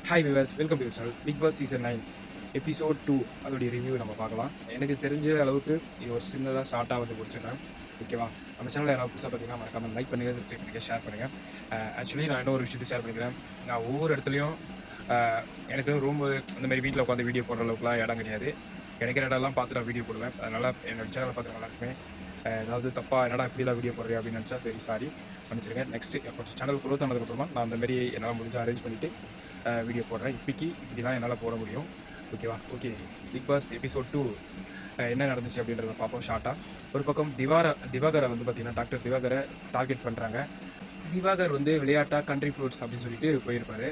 Hi viewers, welcome to channel. Bigg Boss season 9 episode 2 அதோடைய review நம்ம பார்க்கலாம். எனக்கு தெரிஞ்ச அளவுக்கு இது ஒரு சின்னதாக ஷார்ட்டாக வந்து முடிச்சிடுறேன். ஓகேவா? நம்ம சேனலில் யாராவது புதுசாக பார்த்தீங்கன்னா மறக்காம லைக் பண்ணுங்கள், சப்ஸ்கிரைப் பண்ணுங்கள், ஷேர் பண்ணுங்கள். ஆக்சுவலி நான் இன்னொரு விஷயத்தை ஷேர் பண்ணிக்கிறேன். நான் ஒவ்வொரு இடத்துலையும் எனக்கு ரூம் அந்த மாதிரி வீட்டில் உட்காந்து வீடியோ போடுற அளவுக்குலாம் இடம் கிடையாது. கிடைக்கிற இடம்லாம் பார்த்து நான் வீடியோ போடுவேன். அதனால் என்னோட சேனலை பார்த்து எல்லாருக்குமே ஏதாவது தப்பாக என்னடா இப்படிலாம் வீடியோ போடுறேன் அப்படின்னு நினச்சா வெரி சாரி, மன்னிச்சிருங்க. நெக்ஸ்ட்டு கொஞ்சம் சேனல் குரோத் ஆனதுக்கப்புறமா நான் அந்த மாதிரி என்னால் முடிஞ்சு அரேஞ்ச் பண்ணிவிட்டு வீடியோ போடுறேன். இப்போக்கி இப்படி தான் என்னால் போட முடியும். ஓகேவா? ஓகே, பிக் பாஸ் எபிசோட் 2 என்ன நடந்துச்சு அப்படின்றத பார்ப்போம் ஷார்ட்டாக. ஒரு பக்கம் திவாகரை வந்து பார்த்திங்கன்னா டாக்டர் திவாகரை டார்கெட் பண்ணுறாங்க. திவாகர் வந்து விளையாட்டா கண்ட்ரி ஃப்ரூட்ஸ் அப்படின்னு சொல்லிட்டு போயிருப்பார்.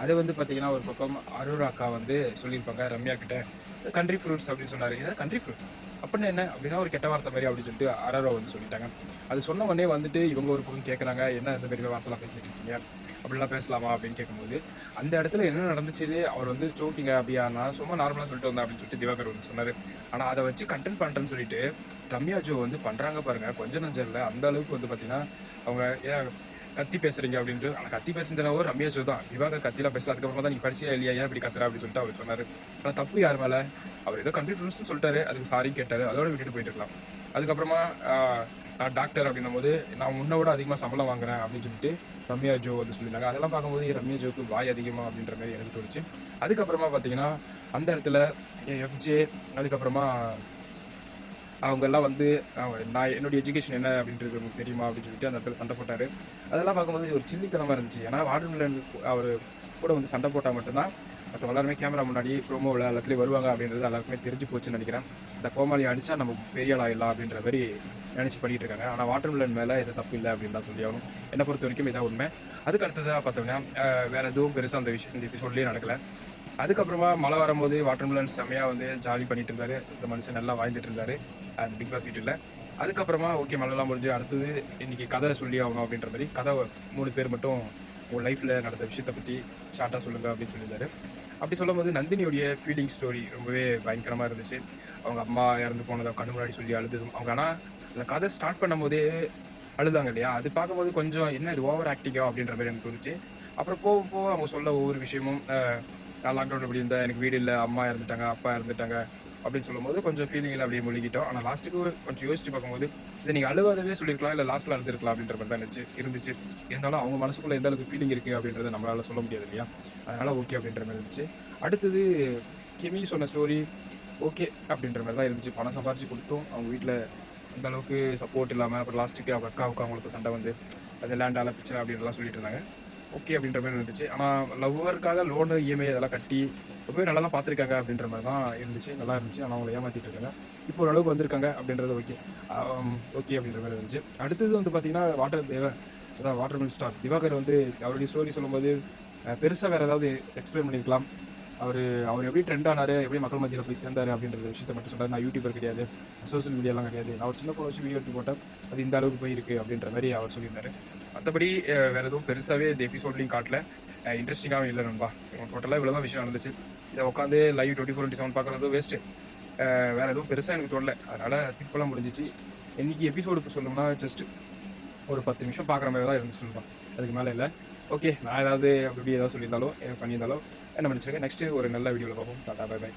அதை வந்து பார்த்திங்கன்னா ஒரு பக்கம் அருண் அக்கா வந்து சொல்லியிருப்பாங்க ரம்யா கிட்ட, கண்ட்ரி ஃப்ரூட்ஸ் அப்படின்னு சொன்னார். ஏதாவது கண்ட்ரி ஃப்ரூட்ஸ் அப்படின்னா என்ன அப்படின்னா ஒரு கெட்ட வார்த்தை மாதிரி அப்படின்னு சொல்லிட்டு அரரோ வந்து சொல்லிட்டாங்க. அது சொன்ன உடனே வந்துட்டு இவங்க ஒரு பக்கம் கேட்குறாங்க, என்ன இந்த மாதிரி வார்த்தைலாம் பேசிட்டு இருக்கீங்க, அப்படிலாம் பேசலாமா அப்படின்னு கேட்கும்போது அந்த இடத்துல என்ன நடந்துச்சு, அவர் வந்து சோக்கிங்க அப்படியா, நான் சும்மா நார்மலாக சொல்லிட்டு வந்தேன் அப்படின்னு சொல்லிட்டு திவாகர் வந்து சொன்னார். ஆனால் அதை வச்சு கண்டென்ட் பண்ணுறேன்னு சொல்லிட்டு ரம்யா ஜோ வந்து பண்ணுறாங்க பாருங்கள். கொஞ்சம் நஞ்சம் இல்லை, அந்த அளவுக்கு வந்து பார்த்தீங்கன்னா அவங்க ஏன் கத்தி பேசுறீங்க அப்படின்ட்டு. ஆனால் கத்தி பேசுறதுனாவோ ரம்யா ஜோ தான். திவாகர் கத்திலாம் பேசல. அதுக்கப்புறமா தான் நீ படிச்சியா இல்லையா, ஏன் இப்படி கத்துறா அப்படின்னு சொல்லிட்டு அவர் சொன்னார். ஆனால் தப்பு யார் மேலே? அவர் ஏதோ கண்ட்ரி ஃப்ரூட்ஸ்னு சொல்லிட்டாரு, அதுக்கு சாரி கேட்டார், அதோட விட்டுட்டு போயிட்டு இருக்கலாம். அதுக்கப்புறமா நான் டாக்டர் அப்படின்னும் போது நான் முன்ன விட அதிகமாக சம்பளம் வாங்குறேன் அப்படின்னு சொல்லிட்டு ரம்யா ஜோ வந்து சொல்லியிருந்தாங்க. அதெல்லாம் பார்க்கும்போது ரம்யா ஜோக்கு வாய் அதிகமாக அப்படின்ற மாதிரி எனக்கு தோணுச்சு. அதுக்கப்புறமா பார்த்தீங்கன்னா அந்த இடத்துல எஃப்ஜே, அதுக்கப்புறமா அவங்கெல்லாம் வந்து நான் என்னுடைய எஜுகேஷன் என்ன அப்படின்றது உங்களுக்கு தெரியுமா அப்படின்னு சொல்லிட்டு அந்த இடத்துல சண்டை போட்டார். அதெல்லாம் பார்க்கும்போது ஒரு சில்லித்தனமாக இருந்துச்சு. ஏன்னா வார்டன் அவர் கூட வந்து சண்டை போட்டால் மட்டும்தான் மற்ற எல்லாருமே கேமரா முன்னாடி ப்ரோமோவில் எல்லாத்துலேயும் வருவாங்க அப்படின்றது எல்லாருக்குமே தெரிஞ்சு போச்சுன்னு நினைக்கிறேன். இந்த கோமாளி அடித்தா நம்ம பெரிய ஆள் ஆகிடலாம் அப்படின்ற மாதிரி நினச்சி பண்ணிகிட்டு இருக்காங்க. ஆனால் வாட்டர்மெலன் மேலே எது தப்பு இல்லை அப்படின்னு தான் சொல்லி ஆகணும். என்னை பொறுத்த வரைக்கும் இதான் உண்மை. அதுக்கு அடுத்ததாக பார்த்தோம்னா வேறு எதுவும் பெருசாக அந்த விஷயம் இந்த எபிசோட்லேயே நடக்கலை. அதுக்கப்புறமா மழை வரும்போது வாட்டர்மெலன் செம்மையாக வந்து ஜாலி பண்ணிட்டு இருந்தார். இந்த மனுஷன் நல்லா வாழ்ந்துட்டு இருந்தார் அந்த பிக் பாஸ் வீட்டில். அதுக்கப்புறமா ஓகே, மழைலாம் முடிஞ்சு அடுத்தது இன்றைக்கி கதை சொல்லி ஆகணும் அப்படின்ற மாதிரி கதை 3 பேர் மட்டும் உங்கள் லைஃப்பில் நடந்த விஷயத்தை பற்றி ஷார்ட்டாக சொல்லுங்கள் அப்படின்னு சொல்லியிருந்தாரு. அப்படி சொல்லும்போது நந்தினியுடைய ஃபீலிங் ஸ்டோரி ரொம்பவே பயங்கரமாக இருந்துச்சு. அவங்க அம்மா இறந்து போனதை கண்ணு முன்னாடி சொல்லி அழுதும் அவங்க, ஆனால் அந்த கதை ஸ்டார்ட் பண்ணும் போதே அழுதாங்க இல்லையா, அது பார்க்கும்போது கொஞ்சம் என்ன இது ஓவர் ஆக்டிங்கா அப்படின்ற மாதிரி எனக்கு தோணுச்சு. அப்புறம் போக போக அவங்க சொல்ல ஒவ்வொரு விஷயமும் நான் லாக்டவுன் அப்படி இருந்தால் எனக்கு வீடு இல்லை, அம்மா இறந்துட்டாங்க, அப்பா இறந்துட்டாங்க அப்படின்னு சொல்லும்போது கொஞ்சம் ஃபீலிங்கில் அப்படியே முழுகிட்டோம். ஆனால் லாஸ்ட்டுக்கு கொஞ்சம் யோசிச்சு பார்க்கும்போது இதை நீங்கள் அழுவாதவே சொல்லியிருக்கலாம், இல்லை லாஸ்ட்டில் அழுதுருக்கலாம் அப்படின்ற மாதிரி தான் இருந்துச்சு. இருந்தாலும் அவங்க மனசுக்குள்ளே எந்த அளவுக்கு ஃபீலிங் இருக்குது அப்படின்றத நம்மளால் சொல்ல முடியாது இல்லையா, அதனால் ஓகே அப்படின்ற மாதிரி இருந்துச்சு. அடுத்தது கிமி சொன்ன ஸ்டோரி ஓகே அப்படின்ற மாதிரி தான் இருந்துச்சு. பணம் சம்பாரிச்சு கொடுத்தோம், அவங்க வீட்டில் அந்த அளவுக்கு சப்போர்ட் இல்லாமல் அப்புறம் லாஸ்ட்டுக்கு அவங்க அக்காவுக்கு அவங்களுக்கு சண்டை வந்து அது லேண்டால பிரச்சனை அப்படின்றலாம் சொல்லிட்டு இருந்தாங்க. ஓகே அப்படின்ற மாதிரி இருந்துச்சு. ஆனால் லவ்வருக்காக லோனு இஎம்ஐ அதெல்லாம் கட்டி ரொம்பவே நல்லா தான் பார்த்துருக்காங்க அப்படின்ற மாதிரி தான் இருந்துச்சு. நல்லா இருந்துச்சு. ஆனால் அவங்களை ஏமாற்றிட்டு இருக்காங்க. இப்போ ஓரளவுக்கு வந்திருக்காங்க அப்படின்றது ஓகே ஓகே அப்படின்ற மாதிரி இருந்துச்சு. அடுத்தது வந்து பார்த்தீங்கன்னா வாட்டர் மில் ஸ்டார் திவாகர் வந்து அவருடைய ஸ்டோரி சொல்லும்போது பெருசாக வேறு ஏதாவது எக்ஸ்பிளைன் பண்ணியிருக்கலாம். அவர் எப்படி ட்ரெண்ட் ஆனார், எப்படி மக்கள் மத்தியில் போய் சேர்ந்தார் அப்படின்ற விஷயத்தை மட்டும் சொன்னார். நான் யூடியூபர் கிடையாது, சோஷியல் மீடியாலாம் கிடையாது, நான் ஒரு சின்ன பொண்ணு வச்சு வீடியோ எடுத்து போட்டேன், அது இந்த அளவுக்கு போயிருக்கு அப்படின்ற மாதிரி அவர் சொல்லியிருந்தார். மற்றபடி வேறு எதுவும் பெருசாகவே இந்த எபிசோட்லையும் காட்டல, இன்ட்ரெஸ்டிங்காகவும் இல்லை நண்பா. டோட்டலாக இவ்வளோ தான் விஷயம் நடந்துச்சு. இதை உட்காந்து லைவ் 24/7 பார்க்குறது வேஸ்ட்டு. வேறு எதுவும் பெருசாக எனக்கு தோணலை, அதனால் சிம்பிளாக முடிஞ்சிச்சு. இன்றைக்கி எபிசோடு சொல்லணும்னா ஜஸ்ட் ஒரு 10 நிமிஷம் பார்க்குற மாதிரி தான் இருந்து சொல்லலாம், அதுக்கு மேலே இல்லை. ஓகே, நான் ஏதாவது அப்படி ஏதாவது சொல்லியிருந்தாலோ பண்ணியிருந்தாலோ என்ன பண்ணிச்சிருக்கேன். நெக்ஸ்ட்டு ஒரு நல்ல வீடியோவில் பார்ப்போம். Ta-ta, bye by.